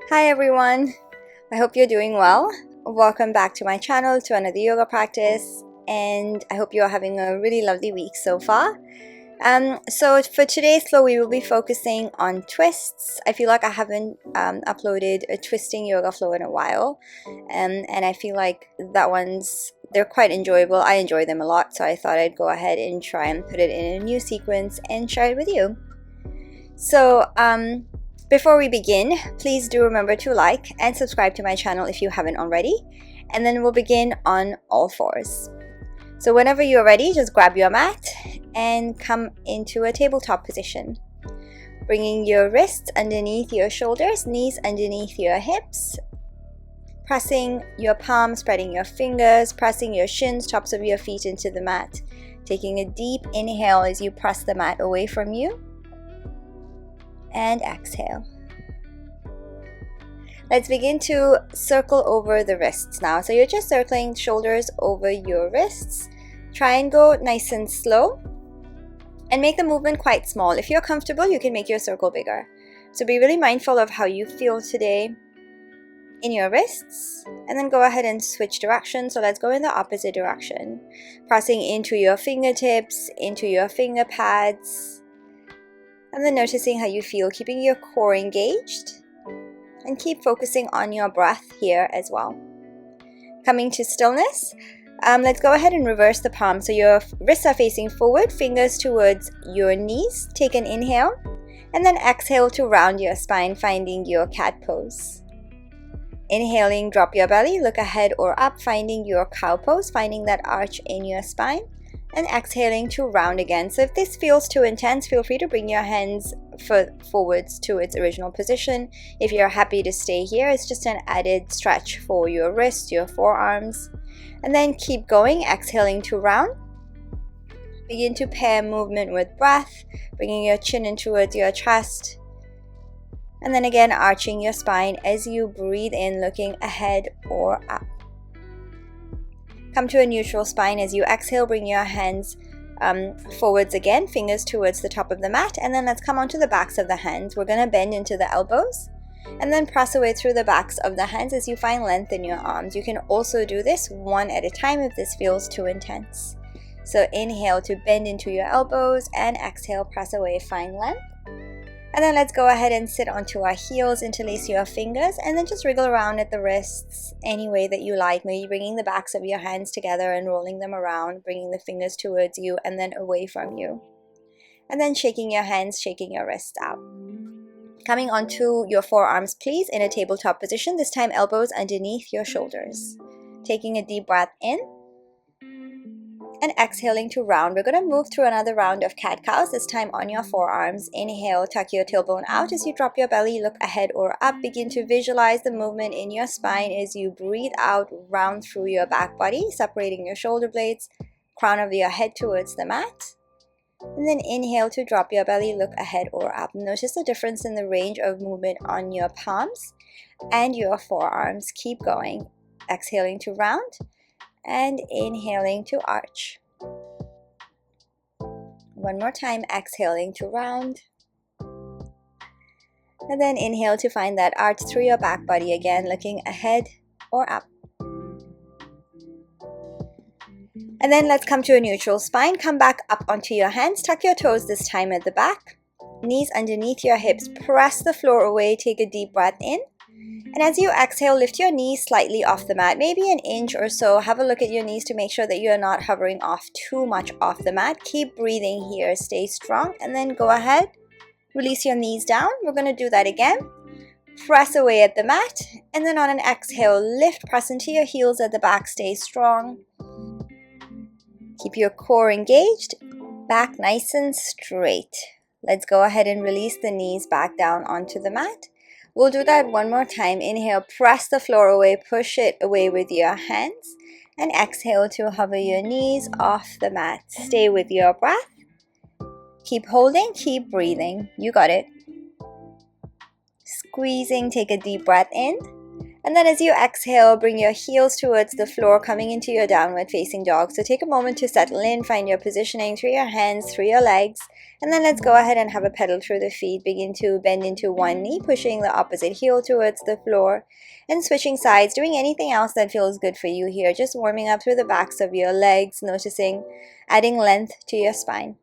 Hi everyone, I hope you're doing well. Welcome back to my channel, to another yoga practice, and I hope you're having a really lovely week so far. So for today's flow, we will be focusing on twists. I feel like I haven't uploaded a twisting yoga flow in a while, and I feel like they're quite enjoyable. I enjoy them a lot, so I thought I'd go ahead and try and put it in a new sequence and share it with you. So before we begin, please do remember to like and subscribe to my channel if you haven't already, and then we'll begin on all fours. So whenever you're ready, just grab your mat and come into a tabletop position. Bringing your wrists underneath your shoulders, knees underneath your hips, pressing your palms, spreading your fingers, pressing your shins, tops of your feet into the mat. Taking a deep inhale as you press the mat away from you. And exhale. Let's begin to circle over the wrists now. So you're just circling shoulders over your wrists. Try and go nice and slow and make the movement quite small. If you're comfortable, you can make your circle bigger. So be really mindful of how you feel today in your wrists, and then go ahead and switch direction. So let's go in the opposite direction, pressing into your fingertips, into your finger pads. And then noticing how you feel, keeping your core engaged, and keep focusing on your breath here as well. Coming to stillness, let's go ahead and reverse the palm. So your wrists are facing forward, fingers towards your knees. Take an inhale, and then exhale to round your spine, finding your cat pose. Inhaling, drop your belly, look ahead or up, finding your cow pose, finding that arch in your spine. And exhaling to round again. So if this feels too intense, feel free to bring your hands forwards to its original position. If you're happy to stay here, it's just an added stretch for your wrists, your forearms. And then keep going, exhaling to round. Begin to pair movement with breath, bringing your chin in towards your chest. And then again, arching your spine as you breathe in, looking ahead or up. Come to a neutral spine as you exhale. Bring your hands forwards again, fingers towards the top of the mat, and then let's come onto the backs of the hands. We're going to bend into the elbows and then press away through the backs of the hands as you find length in your arms. You can also do this one at a time if this feels too intense. So inhale to bend into your elbows, and exhale, press away, find length. And then let's go ahead and sit onto our heels, interlace your fingers, and then just wriggle around at the wrists any way that you like. Maybe bringing the backs of your hands together and rolling them around, bringing the fingers towards you and then away from you. And then shaking your hands, shaking your wrists out. Coming onto your forearms, please, in a tabletop position, this time elbows underneath your shoulders. Taking a deep breath in. And exhaling to round. We're going to move through another round of cat-cows, this time on your forearms. Inhale, tuck your tailbone out as you drop your belly, look ahead or up. Begin to visualize the movement in your spine as you breathe out, round through your back body, separating your shoulder blades, crown of your head towards the mat. And then inhale to drop your belly, look ahead or up. Notice the difference in the range of movement on your palms and your forearms. Keep going. Exhaling to round. And inhaling to arch. One more time, exhaling to round. And then inhale to find that arch through your back body again, looking ahead or up. And then let's come to a neutral spine. Come back up onto your hands. Tuck your toes this time at the back. Knees underneath your hips. Press the floor away. Take a deep breath in. And as you exhale, lift your knees slightly off the mat, maybe an inch or so. Have a look at your knees to make sure that you're not hovering off too much off the mat. Keep breathing here, stay strong, and then go ahead. Release your knees down. We're going to do that again. Press away at the mat, and then on an exhale, lift, press into your heels at the back, stay strong. Keep your core engaged, back nice and straight. Let's go ahead and release the knees back down onto the mat. We'll do that one more time. Inhale, press the floor away, push it away with your hands. And exhale to hover your knees off the mat. Stay with your breath. Keep holding, keep breathing. You got it. Squeezing, take a deep breath in. And then as you exhale, bring your heels towards the floor, coming into your downward facing dog. So take a moment to settle in, find your positioning through your hands, through your legs. And then let's go ahead and have a pedal through the feet. Begin to bend into one knee, pushing the opposite heel towards the floor. And switching sides, doing anything else that feels good for you here. Just warming up through the backs of your legs, noticing, adding length to your spine.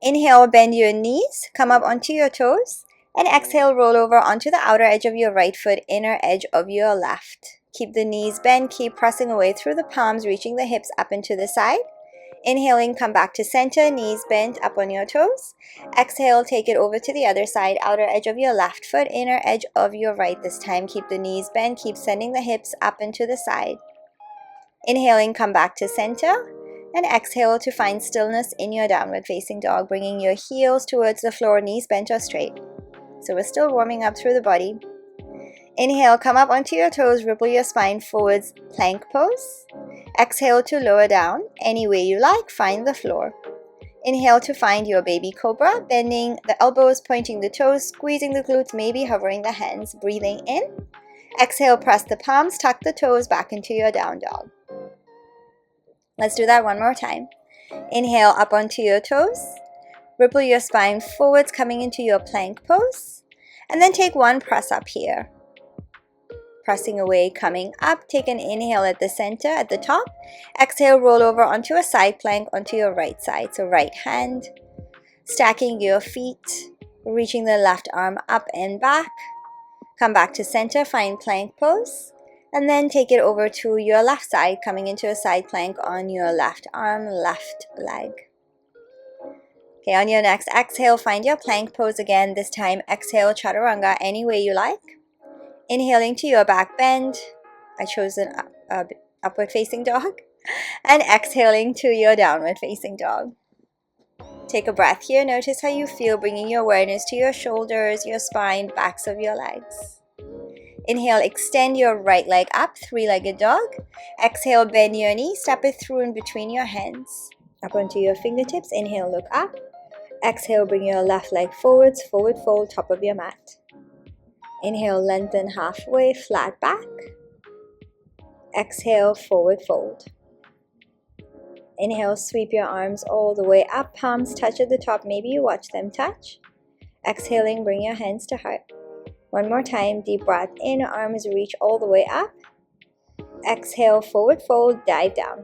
Inhale, bend your knees, come up onto your toes. And exhale, roll over onto the outer edge of your right foot, inner edge of your left. Keep the knees bent, keep pressing away through the palms, reaching the hips up and to the side. Inhaling, come back to center, knees bent up on your toes. Exhale, take it over to the other side, outer edge of your left foot, inner edge of your right. This time, keep the knees bent, keep sending the hips up and to the side. Inhaling, come back to center. And exhale to find stillness in your downward facing dog, bringing your heels towards the floor, knees bent or straight. So we're still warming up through the body. Inhale, come up onto your toes, ripple your spine forwards, plank pose. Exhale to lower down, any way you like, find the floor. Inhale to find your baby cobra, bending the elbows, pointing the toes, squeezing the glutes, maybe hovering the hands, breathing in. Exhale, press the palms, tuck the toes back into your down dog. Let's do that one more time. Inhale, up onto your toes. Ripple your spine forwards, coming into your plank pose. And then take one press up here. Pressing away, coming up. Take an inhale at the center, at the top. Exhale, roll over onto a side plank onto your right side. So right hand, stacking your feet, reaching the left arm up and back. Come back to center, find plank pose. And then take it over to your left side, coming into a side plank on your left arm, left leg. Okay, on your next exhale, find your plank pose again. This time, exhale, chaturanga, any way you like. Inhaling to your back bend. I chose an upward facing dog. And exhaling to your downward facing dog. Take a breath here. Notice how you feel, bringing your awareness to your shoulders, your spine, backs of your legs. Inhale, extend your right leg up, three-legged dog. Exhale, bend your knee, step it through in between your hands. Up onto your fingertips. Inhale, look up. Exhale, bring your left leg forwards, forward fold, top of your mat. Inhale, lengthen halfway, flat back. Exhale, forward fold. Inhale, sweep your arms all the way up, palms touch at the top, maybe you watch them touch. Exhaling, bring your hands to heart. One more time, deep breath in, arms reach all the way up. Exhale, forward fold, dive down.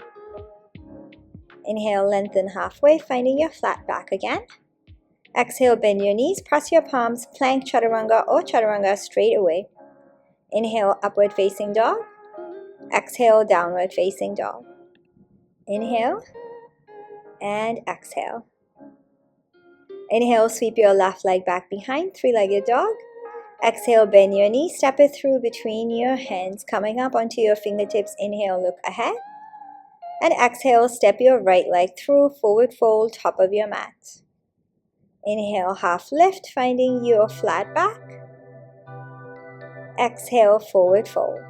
Inhale, lengthen halfway, finding your flat back again. Exhale, bend your knees, press your palms, plank chaturanga or chaturanga straight away. Inhale, upward facing dog. Exhale, downward facing dog. Inhale and exhale. Inhale, sweep your left leg back behind, three-legged dog. Exhale, bend your knee, step it through between your hands, coming up onto your fingertips. Inhale, look ahead. And exhale, step your right leg through, forward fold, top of your mat. Inhale, half lift, finding your flat back. Exhale, forward fold.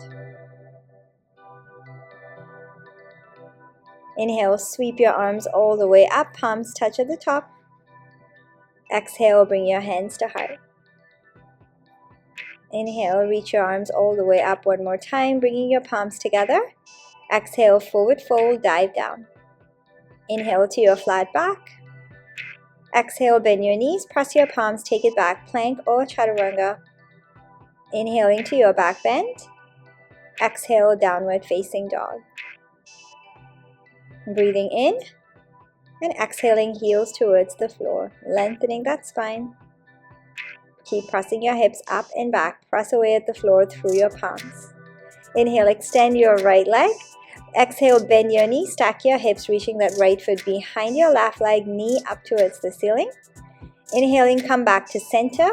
Inhale, sweep your arms all the way up, palms touch at the top. Exhale, bring your hands to heart. Inhale, reach your arms all the way up one more time, bringing your palms together. Exhale, forward fold, dive down. Inhale to your flat back. Exhale, bend your knees, press your palms, take it back, plank or chaturanga. Inhaling to your back bend. Exhale, downward facing dog. Breathing in and exhaling, heels towards the floor, lengthening that spine. Keep pressing your hips up and back, press away at the floor through your palms. Inhale, extend your right leg. Exhale, bend your knee, stack your hips, reaching that right foot behind your left leg, knee up towards the ceiling. Inhaling, come back to center.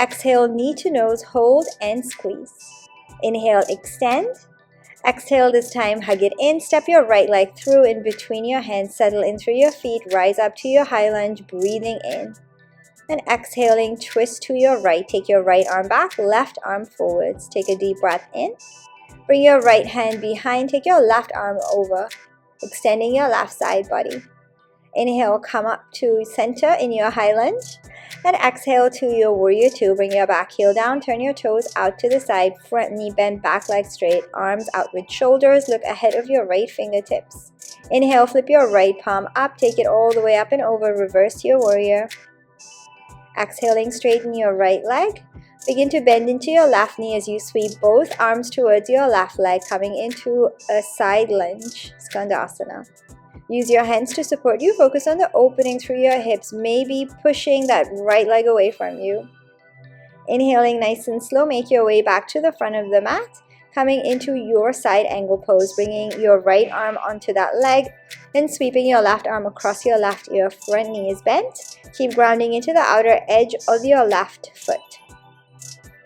Exhale, knee to nose, hold and squeeze. Inhale, extend. Exhale, this time hug it in, step your right leg through in between your hands, settle in through your feet, rise up to your high lunge, breathing in. And exhaling, twist to your right, take your right arm back, left arm forwards. Take a deep breath in. Bring your right hand behind, take your left arm over, extending your left side body. Inhale, come up to center in your high lunge. And exhale to your warrior two. Bring your back heel down, turn your toes out to the side, front knee bend, back leg straight, arms out with shoulders, look ahead of your right fingertips. Inhale, flip your right palm up, take it all the way up and over, reverse to your warrior. Exhaling, straighten your right leg. Begin to bend into your left knee as you sweep both arms towards your left leg, coming into a side lunge, Skandasana. Use your hands to support you. Focus on the opening through your hips, maybe pushing that right leg away from you. Inhaling nice and slow, make your way back to the front of the mat, coming into your side angle pose, bringing your right arm onto that leg, then sweeping your left arm across your left ear, front knee is bent. Keep grounding into the outer edge of your left foot.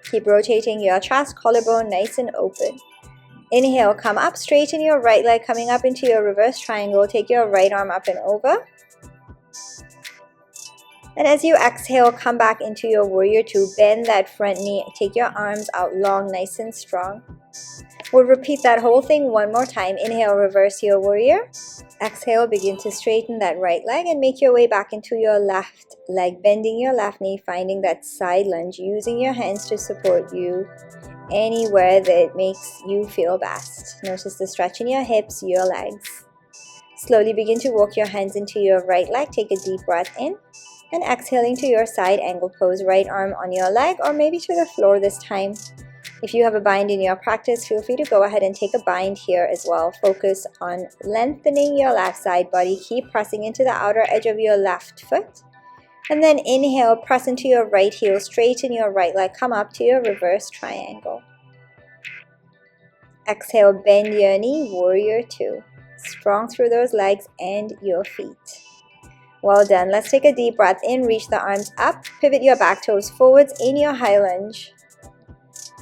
Keep rotating your chest, collarbone nice and open. Inhale, come up, straighten your right leg, coming up into your reverse triangle. Take your right arm up and over. And as you exhale, come back into your warrior two. Bend that front knee. Take your arms out long, nice and strong. We'll repeat that whole thing one more time. Inhale, reverse your warrior. Exhale, begin to straighten that right leg and make your way back into your left leg, bending your left knee, finding that side lunge, using your hands to support you anywhere that makes you feel best. Notice the stretch in your hips, your legs. Slowly begin to walk your hands into your right leg. Take a deep breath in and exhaling to your side angle pose. Right arm on your leg or maybe to the floor this time. If you have a bind in your practice, feel free to go ahead and take a bind here as well. Focus on lengthening your left side body. Keep pressing into the outer edge of your left foot. And then inhale, press into your right heel, straighten your right leg, come up to your reverse triangle. Exhale, bend your knee, warrior two. Strong through those legs and your feet. Well done. Let's take a deep breath in, reach the arms up, pivot your back toes forwards in your high lunge.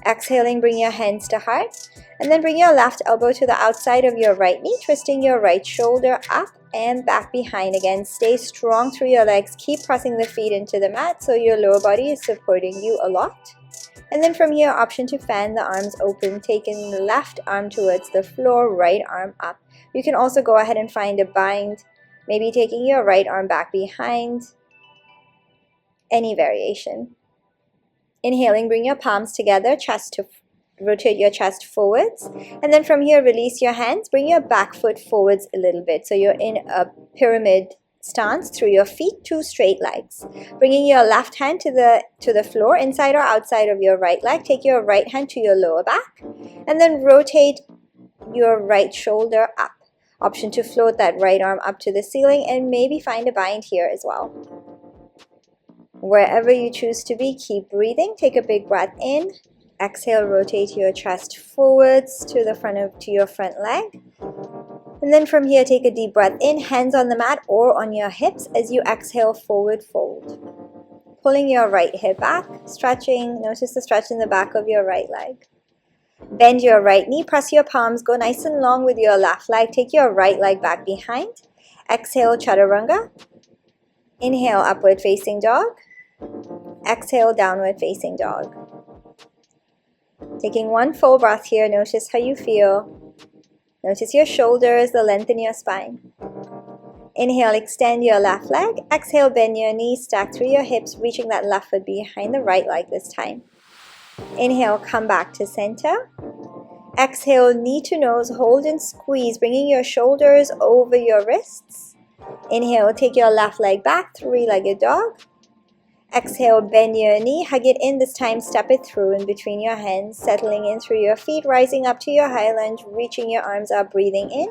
Exhaling, bring your hands to heart, and then bring your left elbow to the outside of your right knee, twisting your right shoulder up and back behind again. Stay strong through your legs. Keep pressing the feet into the mat so your lower body is supporting you a lot. And then from here, option to fan the arms open, taking the left arm towards the floor, right arm up. You can also go ahead and find a bind, maybe taking your right arm back behind. Any variation. Inhaling, bring your palms together, rotate your chest forwards, and then from here release your hands, bring your back foot forwards a little bit so you're in a pyramid stance through your feet, two straight legs. Bringing your left hand to the floor, inside or outside of your right leg. Take your right hand to your lower back and then rotate your right shoulder up. Option to float that right arm up to the ceiling and maybe find a bind here as well. Wherever you choose to be, keep breathing. Take a big breath in. Exhale, rotate your chest forwards to your front leg. And then from here, take a deep breath in, hands on the mat or on your hips as you exhale, forward fold. Pulling your right hip back, stretching. Notice the stretch in the back of your right leg. Bend your right knee, press your palms, go nice and long with your left leg. Take your right leg back behind. Exhale, chaturanga. Inhale, upward facing dog. Exhale, downward facing dog. Taking one full breath here, notice how you feel. Notice your shoulders, the length in your spine. Inhale, extend your left leg. Exhale, bend your knees, stack through your hips, reaching that left foot behind the right leg this time. Inhale, come back to center. Exhale, knee to nose, hold and squeeze, bringing your shoulders over your wrists. Inhale, take your left leg back, three-legged dog. Exhale, bend your knee, hug it in, this time step it through in between your hands, settling in through your feet, rising up to your high lunge, reaching your arms up, breathing in.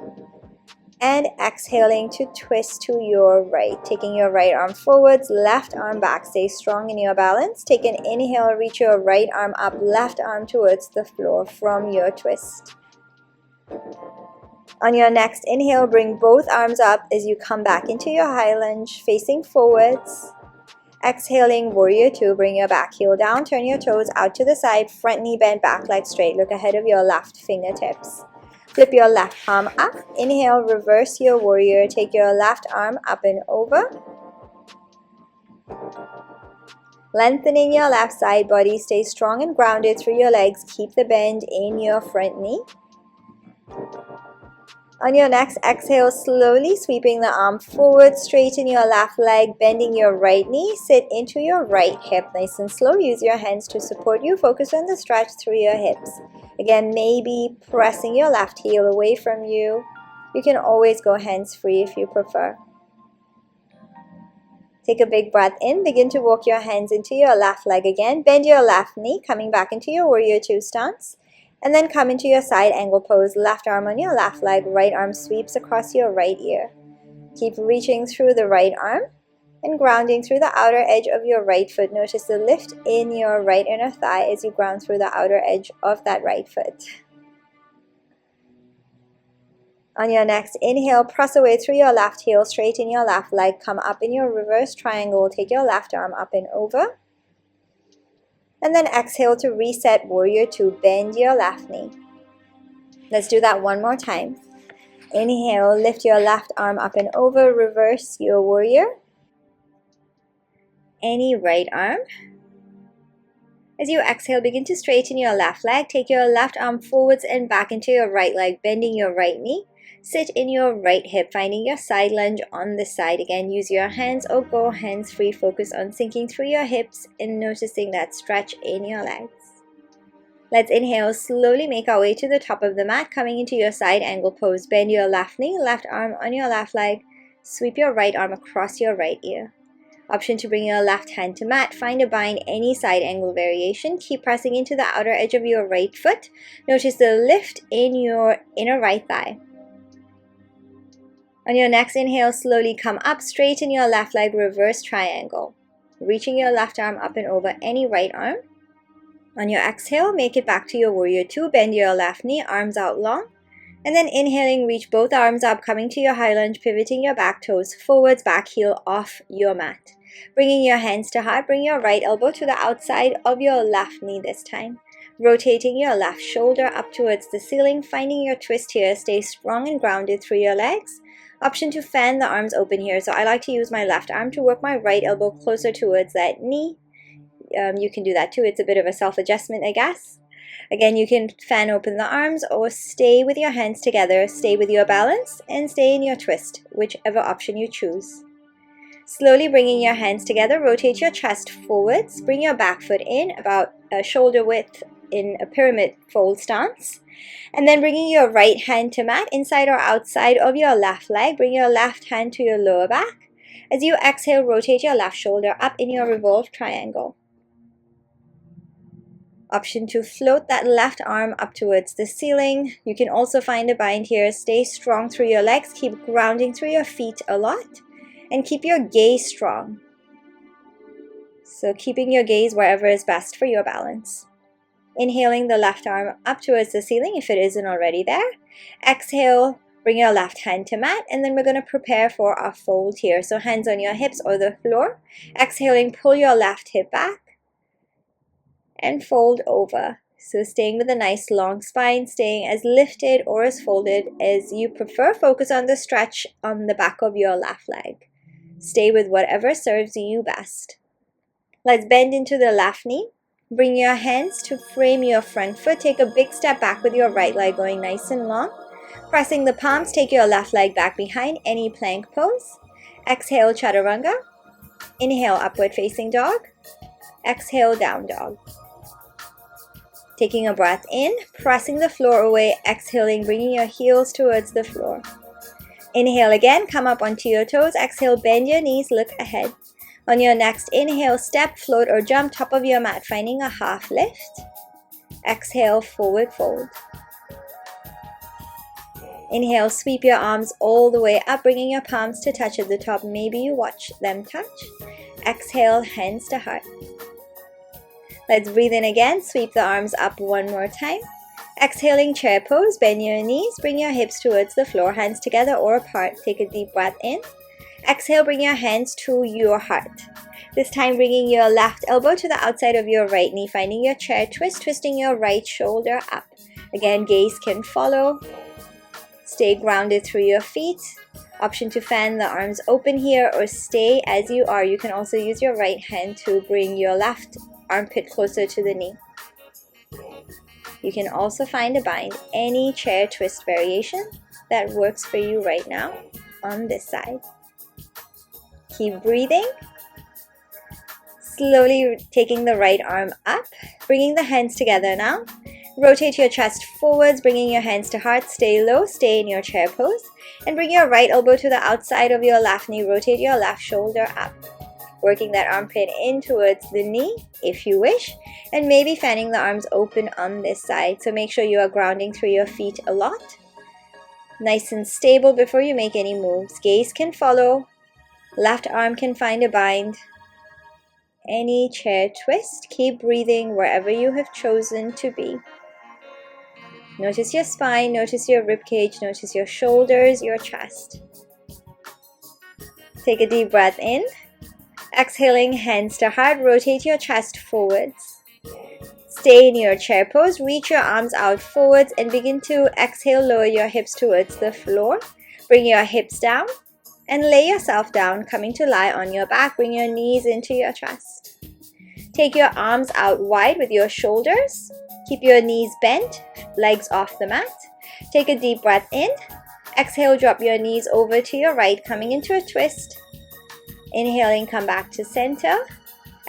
And exhaling to twist to your right, taking your right arm forwards, left arm back. Stay strong in your balance. Take an inhale, reach your right arm up, left arm towards the floor from your twist. On your next inhale, bring both arms up as you come back into your high lunge, facing forwards. Exhaling, warrior two, bring your back heel down, turn your toes out to the side, front knee bent, back leg straight, look ahead of your left fingertips. Flip your left palm up, inhale, reverse your warrior, take your left arm up and over. Lengthening your left side body, stay strong and grounded through your legs, keep the bend in your front knee. On your next exhale, slowly sweeping the arm forward, straighten your left leg, bending your right knee, sit into your right hip nice and slow. Use your hands to support you. Focus on the stretch through your hips. Again, maybe pressing your left heel away from you. You can always go hands-free if you prefer. Take a big breath in. Begin to walk your hands into your left leg again. Bend your left knee, coming back into your warrior two stance. And then come into your side angle pose. Left arm on your left leg, right arm sweeps across your right ear. Keep reaching through the right arm and grounding through the outer edge of your right foot. Notice the lift in your right inner thigh as you ground through the outer edge of that right foot. On your next inhale, press away through your left heel, straighten your left leg, come up in your reverse triangle, take your left arm up and over. And then exhale to reset warrior two, bend your left knee. Let's do that one more time. Inhale, lift your left arm up and over, reverse your warrior. Any right arm. As you exhale, begin to straighten your left leg, take your left arm forwards and back into your right leg, bending your right knee. Sit in your right hip, finding your side lunge on the side. Again, use your hands or go hands-free. Focus on sinking through your hips and noticing that stretch in your legs. Let's inhale, slowly make our way to the top of the mat, coming into your side angle pose. Bend your left knee, left arm on your left leg. Sweep your right arm across your right ear. Option to bring your left hand to mat. Find a bind, any side angle variation. Keep pressing into the outer edge of your right foot. Notice the lift in your inner right thigh. On your next inhale, slowly come up, straighten your left leg, reverse triangle. Reaching your left arm up and over any right arm. On your exhale, make it back to your warrior two, bend your left knee, arms out long. And then inhaling, reach both arms up, coming to your high lunge, pivoting your back toes forwards, back heel off your mat. Bringing your hands to heart, bring your right elbow to the outside of your left knee this time. Rotating your left shoulder up towards the ceiling, finding your twist here. Stay strong and grounded through your legs. Option to fan the arms open here. So I like to use my left arm to work my right elbow closer towards that knee. You can do that too. It's a bit of a self-adjustment, I guess. Again, you can fan open the arms or stay with your hands together, stay with your balance, and stay in your twist, whichever option you choose. Slowly bringing your hands together, rotate your chest forwards, bring your back foot in about shoulder width in a pyramid fold stance. And then bringing your right hand to mat, inside or outside of your left leg. Bring your left hand to your lower back. As you exhale, rotate your left shoulder up in your revolved triangle. Option to float that left arm up towards the ceiling. You can also find a bind here. Stay strong through your legs. Keep grounding through your feet a lot. And keep your gaze strong. So keeping your gaze wherever is best for your balance. Inhaling the left arm up towards the ceiling if it isn't already there. Exhale, bring your left hand to mat, and then we're going to prepare for our fold here. So hands on your hips or the floor. Exhaling, pull your left hip back and fold over. So staying with a nice long spine, staying as lifted or as folded as you prefer. Focus on the stretch on the back of your left leg. Stay with whatever serves you best. Let's bend into the left knee. Bring your hands to frame your front foot. Take a big step back with your right leg going nice and long. Pressing the palms, take your left leg back behind, any plank pose. Exhale, chaturanga. Inhale, upward facing dog. Exhale, down dog. Taking a breath in, pressing the floor away, exhaling, bringing your heels towards the floor. Inhale again, come up onto your toes. Exhale, bend your knees, look ahead. On your next inhale, step, float, or jump top of your mat, finding a half lift. Exhale, forward fold. Inhale, sweep your arms all the way up, bringing your palms to touch at the top. Maybe you watch them touch. Exhale, hands to heart. Let's breathe in again. Sweep the arms up one more time. Exhaling, chair pose. Bend your knees. Bring your hips towards the floor. Hands together or apart. Take a deep breath in. Exhale, bring your hands to your heart. This time, bringing your left elbow to the outside of your right knee. Finding your chair twist, twisting your right shoulder up. Again, gaze can follow. Stay grounded through your feet. Option to fan the arms open here or stay as you are. You can also use your right hand to bring your left armpit closer to the knee. You can also find a bind, any chair twist variation. that works for you right now on this side. Keep breathing. Slowly taking the right arm up, bringing the hands together now. Rotate your chest forwards, bringing your hands to heart. Stay low, stay in your chair pose. And bring your right elbow to the outside of your left knee. Rotate your left shoulder up. Working that armpit in towards the knee if you wish. And maybe fanning the arms open on this side. So make sure you are grounding through your feet a lot. Nice and stable before you make any moves. Gaze can follow. Left arm can find a bind. Any chair twist. Keep breathing wherever you have chosen to be. Notice your spine, notice your rib cage, notice your shoulders, your chest. Take a deep breath in. Exhaling, hands to heart, rotate your chest forwards. Stay in your chair pose, reach your arms out forwards and begin to exhale, lower your hips towards the floor. Bring your hips down and lay yourself down, coming to lie on your back. Bring your knees into your chest. Take your arms out wide with your shoulders. Keep your knees bent, legs off the mat. Take a deep breath in. Exhale, drop your knees over to your right, coming into a twist. Inhaling, come back to center.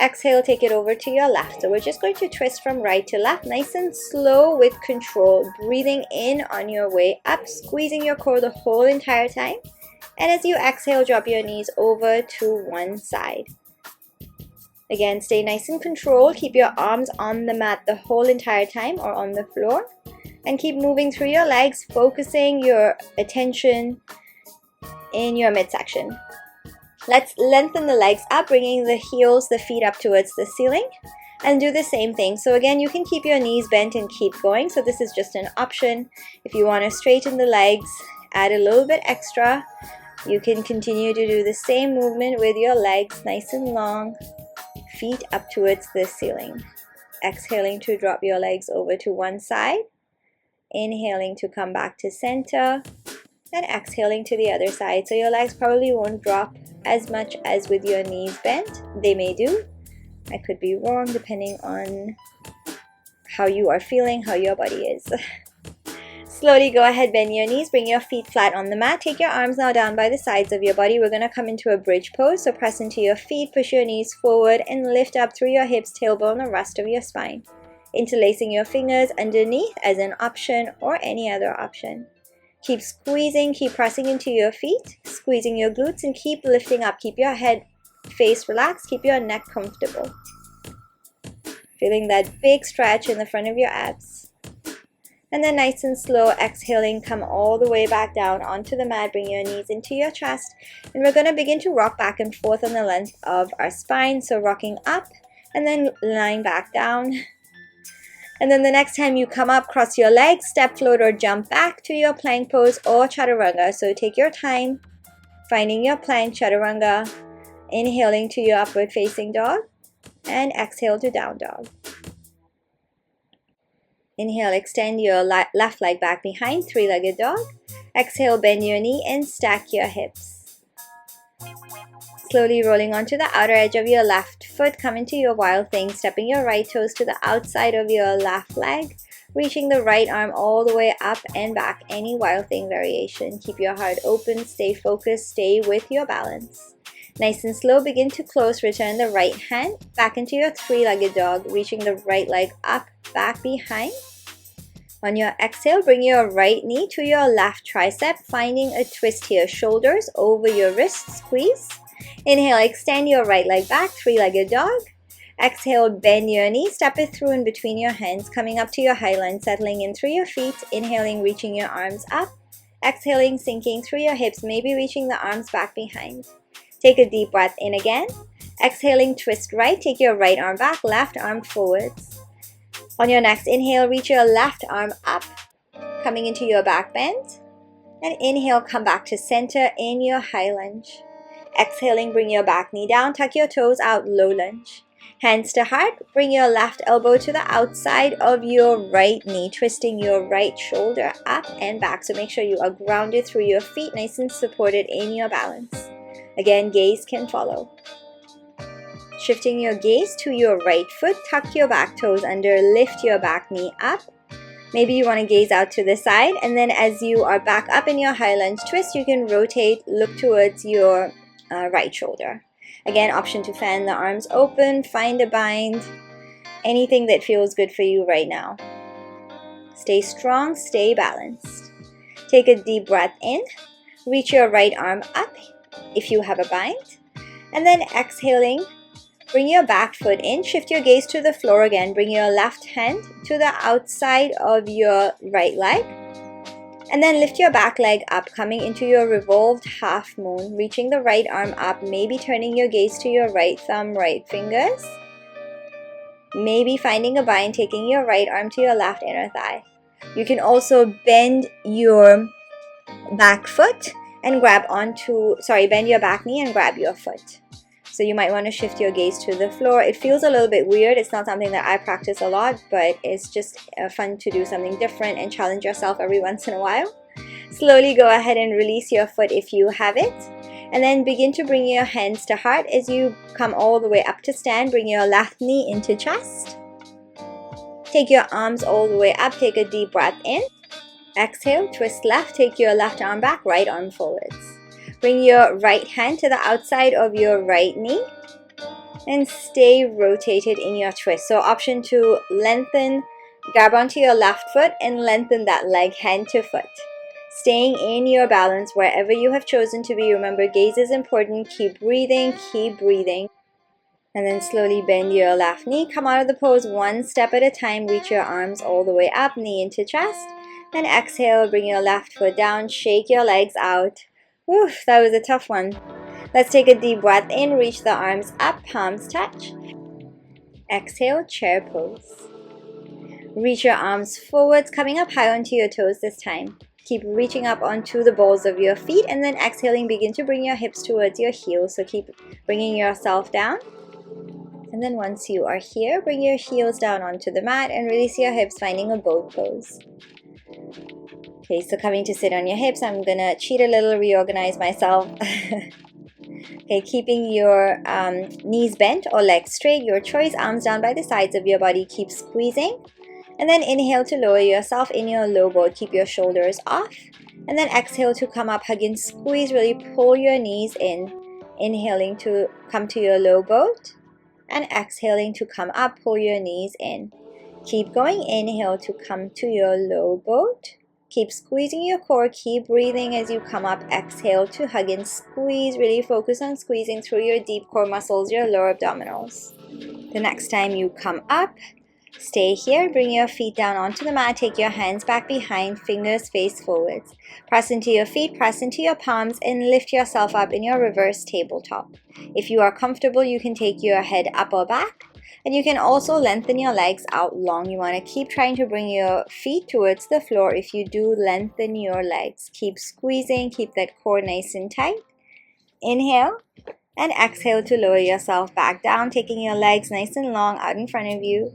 Exhale, take it over to your left. So we're just going to twist from right to left, nice and slow with control. Breathing in on your way up, squeezing your core the whole entire time. And as you exhale, drop your knees over to one side. Again, stay nice and controlled. Keep your arms on the mat the whole entire time or on the floor. And keep moving through your legs, focusing your attention in your midsection. Let's lengthen the legs up, bringing the heels, the feet up towards the ceiling. And do the same thing. So again, you can keep your knees bent and keep going. So this is just an option. If you want to straighten the legs, add a little bit extra. You can continue to do the same movement with your legs nice and long. Feet up towards the ceiling. Exhaling to drop your legs over to one side. Inhaling to come back to center. And exhaling to the other side. So your legs probably won't drop as much as with your knees bent. They may do. I could be wrong depending on how you are feeling, how your body is. Slowly go ahead, bend your knees, bring your feet flat on the mat. Take your arms now down by the sides of your body. We're going to come into a bridge pose. So press into your feet, push your knees forward and lift up through your hips, tailbone, the rest of your spine. Interlacing your fingers underneath as an option or any other option. Keep squeezing, keep pressing into your feet, squeezing your glutes and keep lifting up. Keep your head, face relaxed, keep your neck comfortable. Feeling that big stretch in the front of your abs. And then nice and slow, exhaling, come all the way back down onto the mat. Bring your knees into your chest. And we're going to begin to rock back and forth on the length of our spine. So rocking up and then lying back down. And then the next time you come up, cross your legs, step, float, or jump back to your plank pose or chaturanga. So take your time, finding your plank, chaturanga. Inhaling to your upward facing dog. And exhale to down dog. Inhale, extend your left leg back behind, three-legged dog. Exhale, bend your knee and stack your hips. Slowly rolling onto the outer edge of your left foot, come into your wild thing, stepping your right toes to the outside of your left leg, reaching the right arm all the way up and back, any wild thing variation. Keep your heart open, stay focused, stay with your balance. Nice and slow, begin to close, return the right hand back into your three-legged dog, reaching the right leg up, back behind. On your exhale, bring your right knee to your left tricep, finding a twist here, shoulders over your wrists, squeeze. Inhale, extend your right leg back, three-legged dog. Exhale, bend your knee, step it through in between your hands, coming up to your high lunge, settling in through your feet. Inhaling, reaching your arms up. Exhaling, sinking through your hips, maybe reaching the arms back behind. Take a deep breath in again. Exhaling, twist right. Take your right arm back, left arm forwards. On your next inhale, reach your left arm up, coming into your back bend. And inhale, come back to center in your high lunge. Exhaling, bring your back knee down, tuck your toes out, low lunge. Hands to heart, bring your left elbow to the outside of your right knee, twisting your right shoulder up and back. So make sure you are grounded through your feet, nice and supported in your balance. Again, gaze can follow. Shifting your gaze to your right foot, tuck your back toes under, lift your back knee up. Maybe you want to gaze out to the side, and then as you are back up in your high lunge twist, you can rotate, look towards your right shoulder. Again, option to fan the arms open, find a bind, anything that feels good for you right now. Stay strong, stay balanced. Take a deep breath in, reach your right arm up if you have a bind, and then exhaling, bring your back foot in, shift your gaze to the floor again, bring your left hand to the outside of your right leg, and then lift your back leg up, coming into your revolved half moon, reaching the right arm up, maybe turning your gaze to your right thumb, right fingers, maybe finding a bind, taking your right arm to your left inner thigh. You can also bend your back foot and bend your back knee and grab your foot. So you might want to shift your gaze to the floor. It feels a little bit weird. It's not something that I practice a lot, but it's just fun to do something different and challenge yourself every once in a while. Slowly go ahead and release your foot if you have it. And then begin to bring your hands to heart as you come all the way up to stand. Bring your left knee into chest. Take your arms all the way up. Take a deep breath in. Exhale, twist left. Take your left arm back, right arm forwards. Bring your right hand to the outside of your right knee and stay rotated in your twist. So option to lengthen, grab onto your left foot and lengthen that leg hand to foot. Staying in your balance wherever you have chosen to be. Remember, gaze is important. Keep breathing, keep breathing. And then slowly bend your left knee. Come out of the pose one step at a time. Reach your arms all the way up, knee into chest. Then exhale, bring your left foot down, shake your legs out. Oof, that was a tough one. Let's take a deep breath in, reach the arms up, palms touch. Exhale, chair pose. Reach your arms forwards, coming up high onto your toes this time. Keep reaching up onto the balls of your feet, and then exhaling, begin to bring your hips towards your heels. So keep bringing yourself down. And then once you are here, bring your heels down onto the mat and release your hips, finding a boat pose. Okay, so coming to sit on your hips, I'm gonna cheat a little, reorganize myself. Okay, keeping your knees bent or legs straight, your choice, arms down by the sides of your body, keep squeezing. And then inhale to lower yourself in your low boat, keep your shoulders off. And then exhale to come up, hug and squeeze, really pull your knees in. Inhaling to come to your low boat. And exhaling to come up, pull your knees in. Keep going, inhale to come to your low boat. Keep squeezing your core, keep breathing as you come up. Exhale to hug and squeeze. Really focus on squeezing through your deep core muscles, your lower abdominals. The next time you come up, stay here. Bring your feet down onto the mat. Take your hands back behind, fingers face forwards. Press into your feet, press into your palms, and lift yourself up in your reverse tabletop. If you are comfortable, you can take your head up or back. And you can also lengthen your legs out long. You want to keep trying to bring your feet towards the floor. If you do, lengthen your legs. Keep squeezing, keep that core nice and tight. Inhale and exhale to lower yourself back down, taking your legs nice and long out in front of you.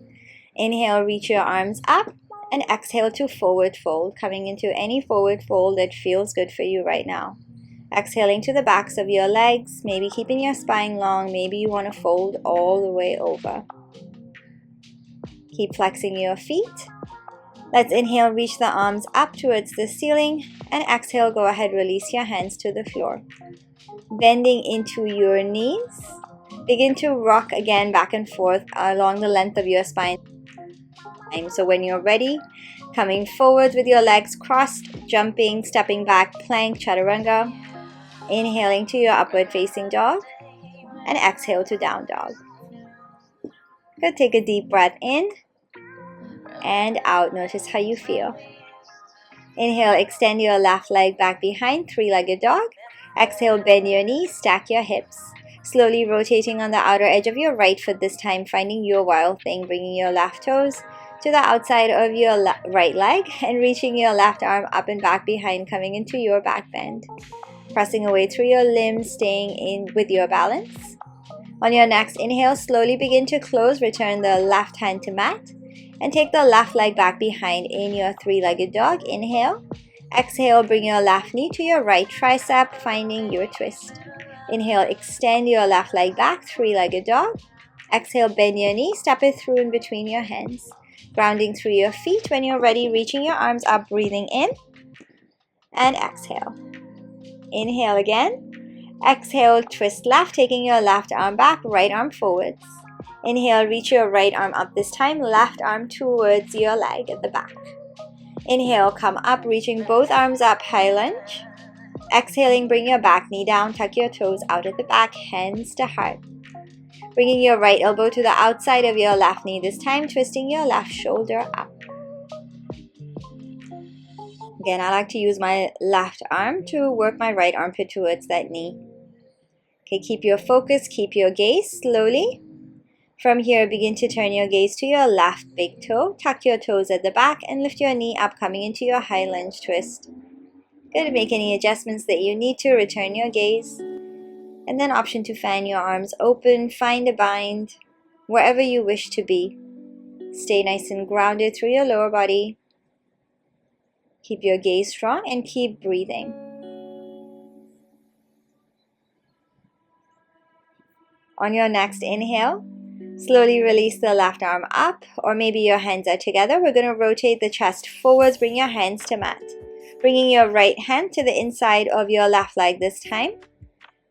Inhale, reach your arms up, and exhale to forward fold, coming into any forward fold that feels good for you right now. Exhaling to the backs of your legs, maybe keeping your spine long, maybe you want to fold all the way over. Keep flexing your feet. Let's inhale, reach the arms up towards the ceiling, and exhale, go ahead, release your hands to the floor. Bending into your knees. Begin to rock again back and forth along the length of your spine. So when you're ready, coming forward with your legs crossed, jumping, stepping back, plank, chaturanga. Inhaling to your upward facing dog, and exhale to down dog. Good, take a deep breath in and out. Notice how you feel. Inhale, extend your left leg back behind, three-legged dog. Exhale, bend your knees, stack your hips. Slowly rotating on the outer edge of your right foot this time, finding your wild thing, bringing your left toes to the outside of your right leg and reaching your left arm up and back behind, coming into your back bend. Pressing away through your limbs, staying in with your balance. On your next inhale, slowly begin to close, return the left hand to mat, and take the left leg back behind in your three-legged dog. Inhale. Exhale, bring your left knee to your right tricep, finding your twist. Inhale, extend your left leg back, three-legged dog. Exhale, bend your knee, step it through in between your hands. Grounding through your feet. When you're ready, reaching your arms up, breathing in and exhale. Inhale again. Exhale, twist left, taking your left arm back, right arm forwards. Inhale, reach your right arm up this time, left arm towards your leg at the back. Inhale, come up, reaching both arms up, high lunge. Exhaling, bring your back knee down, tuck your toes out at the back, hands to heart. Bringing your right elbow to the outside of your left knee this time, twisting your left shoulder up. Again, I like to use my left arm to work my right armpit towards that knee. Okay, keep your focus, keep your gaze slowly. From here, begin to turn your gaze to your left big toe, tuck your toes at the back, and lift your knee up, coming into your high lunge twist. Good, make any adjustments that you need to, return your gaze. And then option to fan your arms open, find a bind, wherever you wish to be. Stay nice and grounded through your lower body. Keep your gaze strong and keep breathing. On your next inhale, slowly release the left arm up, or maybe your hands are together. We're going to rotate the chest forwards, bring your hands to mat. Bringing your right hand to the inside of your left leg this time,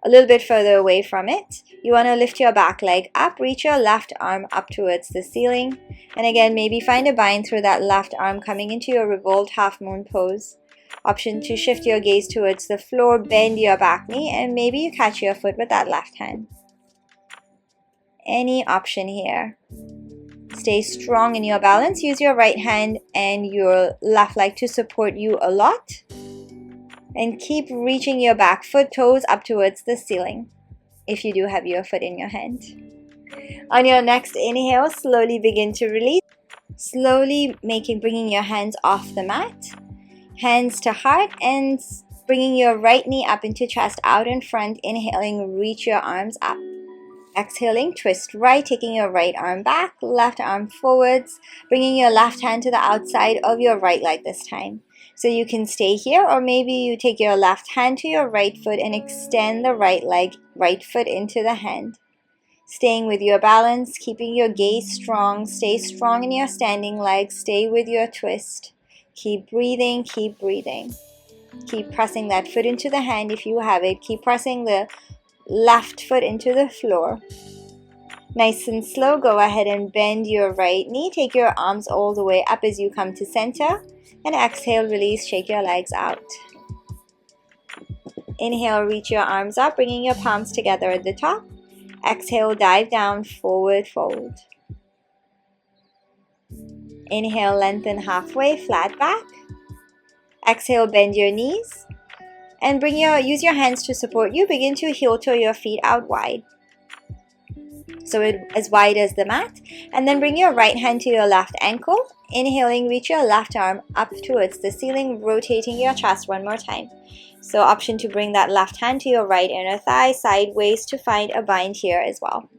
a little bit further away from it. You want to lift your back leg up, reach your left arm up towards the ceiling. And again, maybe find a bind through that left arm, coming into your revolved half moon pose. Option to shift your gaze towards the floor, bend your back knee, and maybe you catch your foot with that left hand. Any option here. Stay strong in your balance. Use your right hand and your left leg to support you a lot. And keep reaching your back foot, toes up towards the ceiling, if you do have your foot in your hand. On your next inhale, slowly begin to release. Slowly bringing your hands off the mat. Hands to heart, and bringing your right knee up into chest, out in front. Inhaling, reach your arms up. Exhaling, twist right, taking your right arm back, left arm forwards, bringing your left hand to the outside of your right leg this time. So you can stay here, or maybe you take your left hand to your right foot and extend the right leg, right foot into the hand. Staying with your balance, keeping your gaze strong. Stay strong in your standing legs. Stay with your twist. Keep breathing, keep breathing. Keep pressing that foot into the hand if you have it. Keep pressing the left foot into the floor. Nice and slow, go ahead and bend your right knee. Take your arms all the way up as you come to center. And exhale, release, shake your legs out. Inhale, reach your arms up, bringing your palms together at the top. Exhale, dive down, forward fold. Inhale, lengthen halfway, flat back. Exhale, bend your knees. And use your hands to support you. Begin to heel toe your feet out wide, so as wide as the mat. And then bring your right hand to your left ankle. Inhaling, reach your left arm up towards the ceiling, rotating your chest one more time. So option to bring that left hand to your right inner thigh, sideways, to find a bind here as well.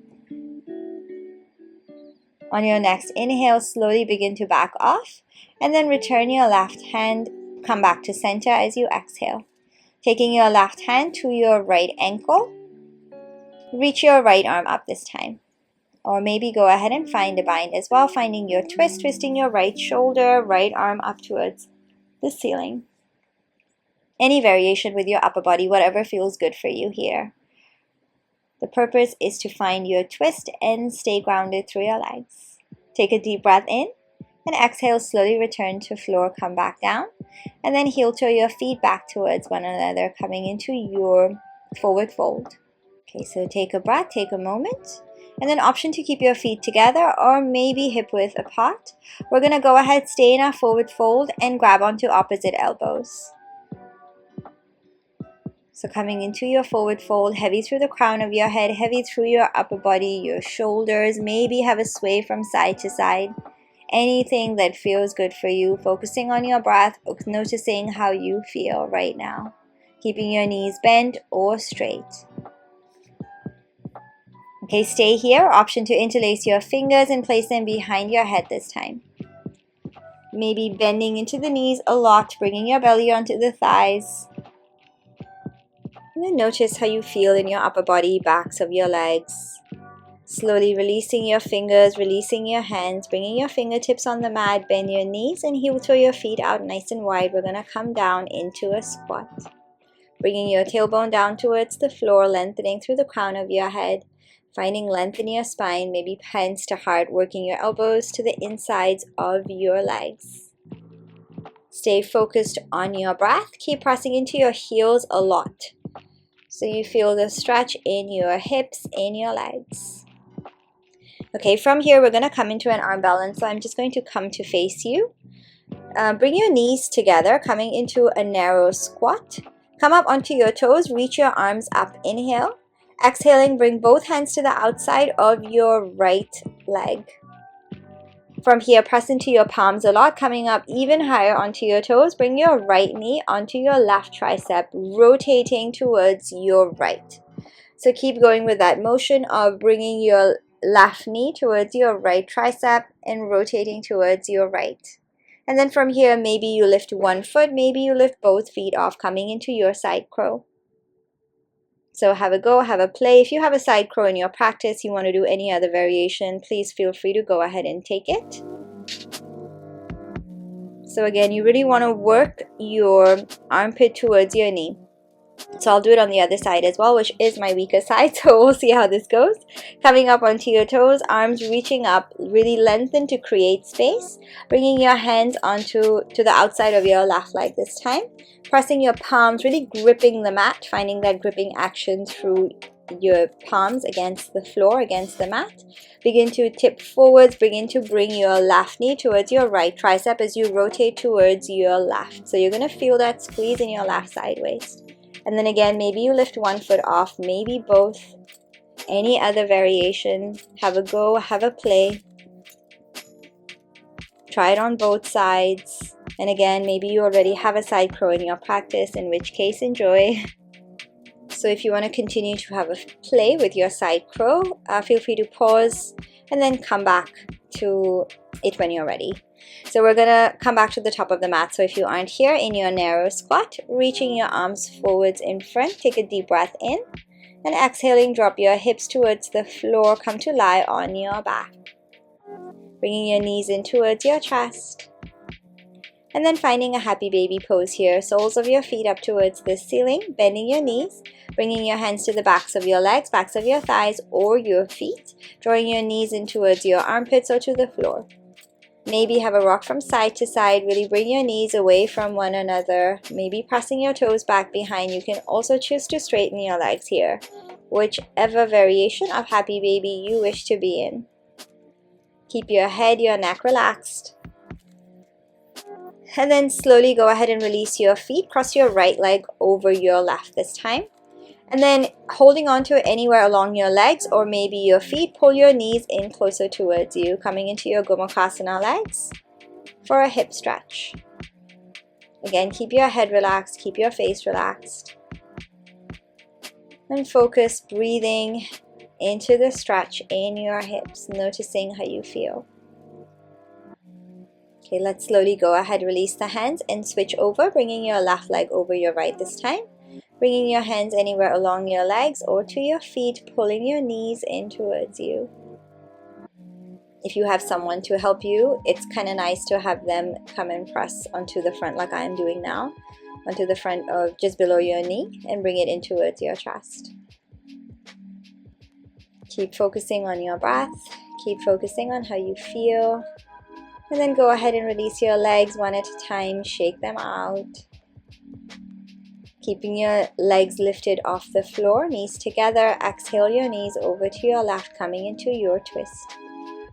On your next inhale, slowly begin to back off, and then return your left hand, come back to center as you exhale. Taking your left hand to your right ankle, reach your right arm up this time. Or maybe go ahead and find a bind as well, finding your twist, twisting your right shoulder, right arm up towards the ceiling. Any variation with your upper body, whatever feels good for you here. The purpose is to find your twist and stay grounded through your legs. Take a deep breath in and exhale, slowly return to floor, come back down. And then heel toe your feet back towards one another, coming into your forward fold. Okay, so take a breath, take a moment. And then option to keep your feet together or maybe hip width apart. We're going to go ahead, stay in our forward fold and grab onto opposite elbows. So coming into your forward fold, heavy through the crown of your head, heavy through your upper body, your shoulders, maybe have a sway from side to side. Anything that feels good for you, focusing on your breath, noticing how you feel right now. Keeping your knees bent or straight. Okay, stay here. Option to interlace your fingers and place them behind your head this time. Maybe bending into the knees a lot, bringing your belly onto the thighs. And then notice how you feel in your upper body, backs of your legs. Slowly releasing your fingers, releasing your hands, bringing your fingertips on the mat, bend your knees and heel toe your feet out nice and wide. We're going to come down into a squat. Bringing your tailbone down towards the floor, lengthening through the crown of your head, finding length in your spine, maybe hands to heart, working your elbows to the insides of your legs. Stay focused on your breath. Keep pressing into your heels a lot, so you feel the stretch in your hips, in your legs. Okay, from here we're going to come into an arm balance. So I'm just going to come to face you. Bring your knees together, coming into a narrow squat. Come up onto your toes, reach your arms up, inhale. Exhaling, bring both hands to the outside of your right leg. From here, press into your palms a lot, coming up even higher onto your toes. Bring your right knee onto your left tricep, rotating towards your right. So keep going with that motion of bringing your left knee towards your right tricep and rotating towards your right. And then from here, maybe you lift one foot, maybe you lift both feet off, coming into your side crow. So have a go, have a play. If you have a side crow in your practice, you want to do any other variation, please feel free to go ahead and take it. So again, you really want to work your armpit towards your knee. So I'll do it on the other side as well, which is my weaker side. So we'll see how this goes. Coming up onto your toes, arms reaching up, really lengthen to create space. Bringing your hands onto the outside of your left leg this time. Pressing your palms, really gripping the mat, finding that gripping action through your palms against the floor, against the mat. Begin to tip forwards, begin to bring your left knee towards your right tricep as you rotate towards your left. So you're going to feel that squeeze in your left side waist. And then again, maybe you lift one foot off, maybe both. Any other variation, have a go, have a play. Try it on both sides. And again, maybe you already have a side crow in your practice, in which case enjoy. So if you want to continue to have a play with your side crow, feel free to pause and then come back to it when you're ready. So we're going to come back to the top of the mat. So if you aren't here in your narrow squat, reaching your arms forwards in front, take a deep breath in. And exhaling, drop your hips towards the floor, come to lie on your back. Bringing your knees in towards your chest. And then finding a happy baby pose here. Soles of your feet up towards the ceiling, bending your knees, bringing your hands to the backs of your legs, backs of your thighs or your feet, drawing your knees in towards your armpits or to the floor. Maybe have a rock from side to side, really bring your knees away from one another, maybe pressing your toes back behind. You can also choose to straighten your legs here, whichever variation of happy baby you wish to be in. Keep your head, your neck relaxed. And then slowly go ahead and release your feet. Cross your right leg over your left this time. And then holding on to it anywhere along your legs or maybe your feet, pull your knees in closer towards you, coming into your Gomukhasana legs for a hip stretch. Again, keep your head relaxed, keep your face relaxed. And focus breathing into the stretch in your hips, noticing how you feel. Okay, let's slowly go ahead, release the hands and switch over, bringing your left leg over your right this time. Bringing your hands anywhere along your legs or to your feet, pulling your knees in towards you. If you have someone to help you, it's kind of nice to have them come and press onto the front like I am doing now, onto the front of just below your knee and bring it in towards your chest. Keep focusing on your breath, keep focusing on how you feel. And then go ahead and release your legs one at a time, shake them out. Keeping your legs lifted off the floor, knees together, exhale your knees over to your left, coming into your twist.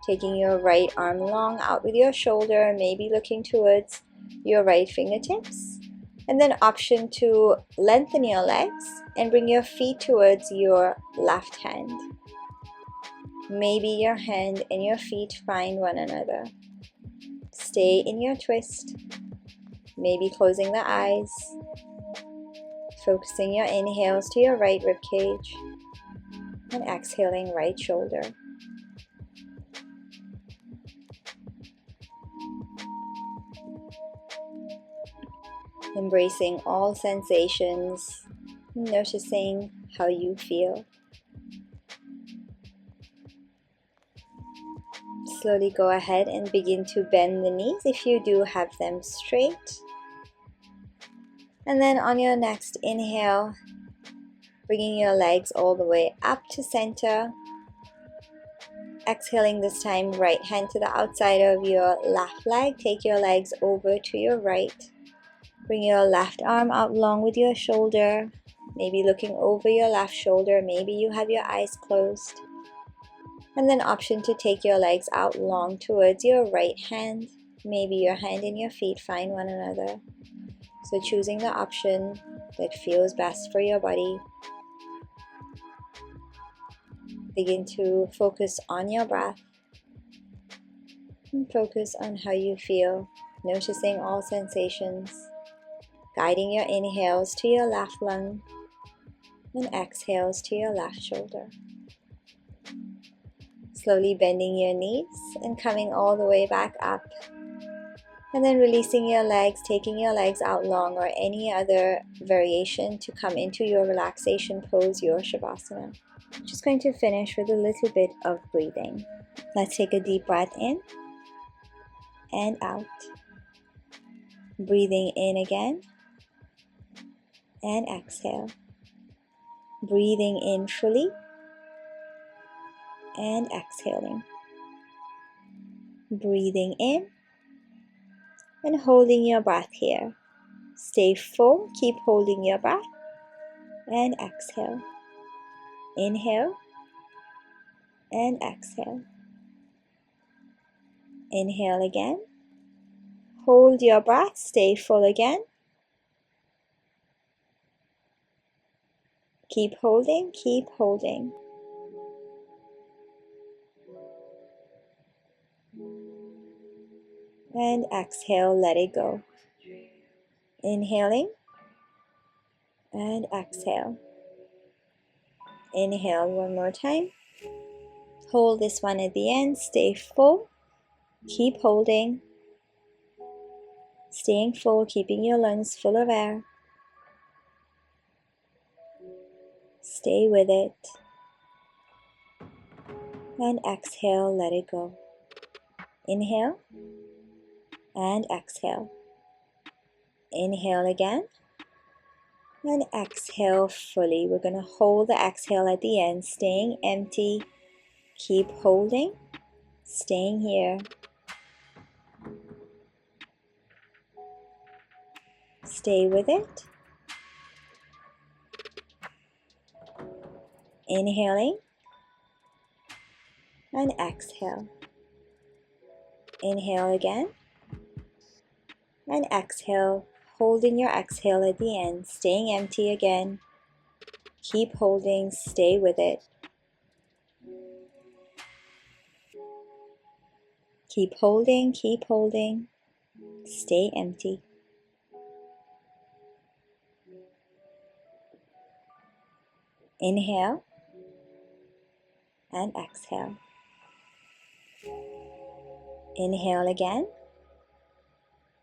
Taking your right arm long out with your shoulder, maybe looking towards your right fingertips. And then option to lengthen your legs and bring your feet towards your left hand. Maybe your hand and your feet find one another. Stay in your twist, maybe closing the eyes, focusing your inhales to your right rib cage and exhaling right shoulder. Embracing all sensations, noticing how you feel. slowly go ahead and begin to bend the knees if you do have them straight. And then on your next inhale, bringing your legs all the way up to center. Exhaling this time, right hand to the outside of your left leg. Take your legs over to your right. Bring your left arm out long with your shoulder. Maybe looking over your left shoulder. Maybe you have your eyes closed. And then option to take your legs out long towards your right hand. Maybe your hand and your feet find one another. So choosing the option that feels best for your body. Begin to focus on your breath. And focus on how you feel. Noticing all sensations. Guiding your inhales to your left lung. And exhales to your left shoulder. Slowly bending your knees and coming all the way back up. And then releasing your legs, taking your legs out long or any other variation to come into your relaxation pose, your Shavasana. Just going to finish with a little bit of breathing. Let's take a deep breath in and out. Breathing in again and exhale. Breathing in fully and exhaling. Breathing in and holding your breath here. Stay full, keep holding your breath and exhale. Inhale and exhale. Inhale again. Hold your breath, stay full again. Keep holding, keep holding. And exhale, let it go. Inhaling and exhale. Inhale one more time. Hold this one at the end, stay full. Keep holding. Staying full, keeping your lungs full of air. Stay with it. And exhale, let it go. Inhale and exhale. Inhale again and exhale fully. We're going to hold the exhale at the end, staying empty. Keep holding, staying here. Stay with it. Inhaling and exhale. Inhale again and exhale. Holding your exhale at the end, staying empty again. Keep holding, stay with it. Keep holding, stay empty. Inhale and exhale. Inhale again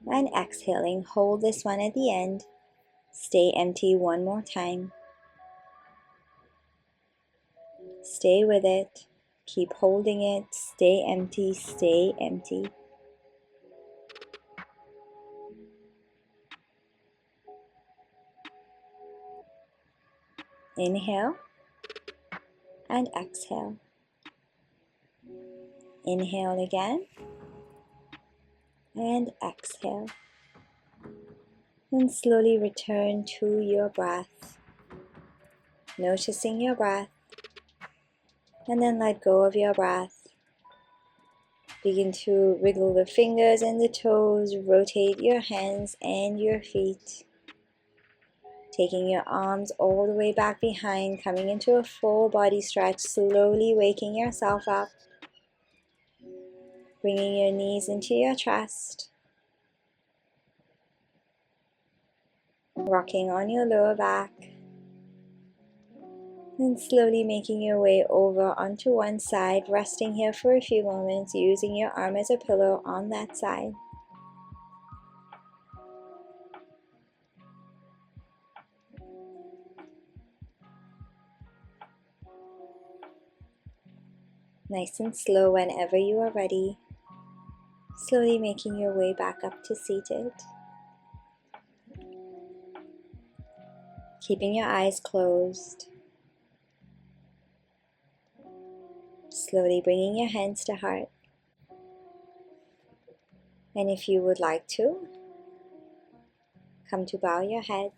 and exhaling. Hold this one at the end. Stay empty one more time. Stay with it. Keep holding it. Stay empty, stay empty. Inhale and exhale. Inhale again and exhale. And slowly return to your breath. Noticing your breath. And then let go of your breath. Begin to wiggle the fingers and the toes. Rotate your hands and your feet. Taking your arms all the way back behind, coming into a full body stretch, slowly waking yourself up. Bringing your knees into your chest. Rocking on your lower back. And slowly making your way over onto one side, resting here for a few moments, using your arm as a pillow on that side. Nice and slow whenever you are ready. Slowly making your way back up to seated. Keeping your eyes closed. Slowly bringing your hands to heart. And if you would like to, come to bow your head.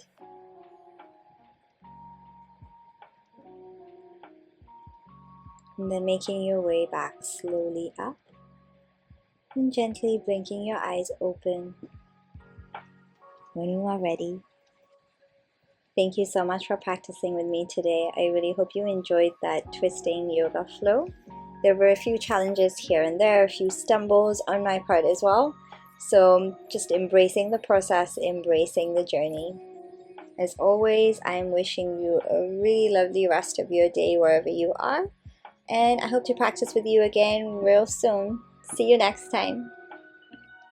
And then making your way back slowly up. And gently blinking your eyes open when you are ready. Thank you so much for practicing with me today. I really hope you enjoyed that twisting yoga flow. There were a few challenges here and there, a few stumbles on my part as well. So just embracing the process, embracing the journey. As always, I'm wishing you a really lovely rest of your day wherever you are. And I hope to practice with you again real soon. See you next time.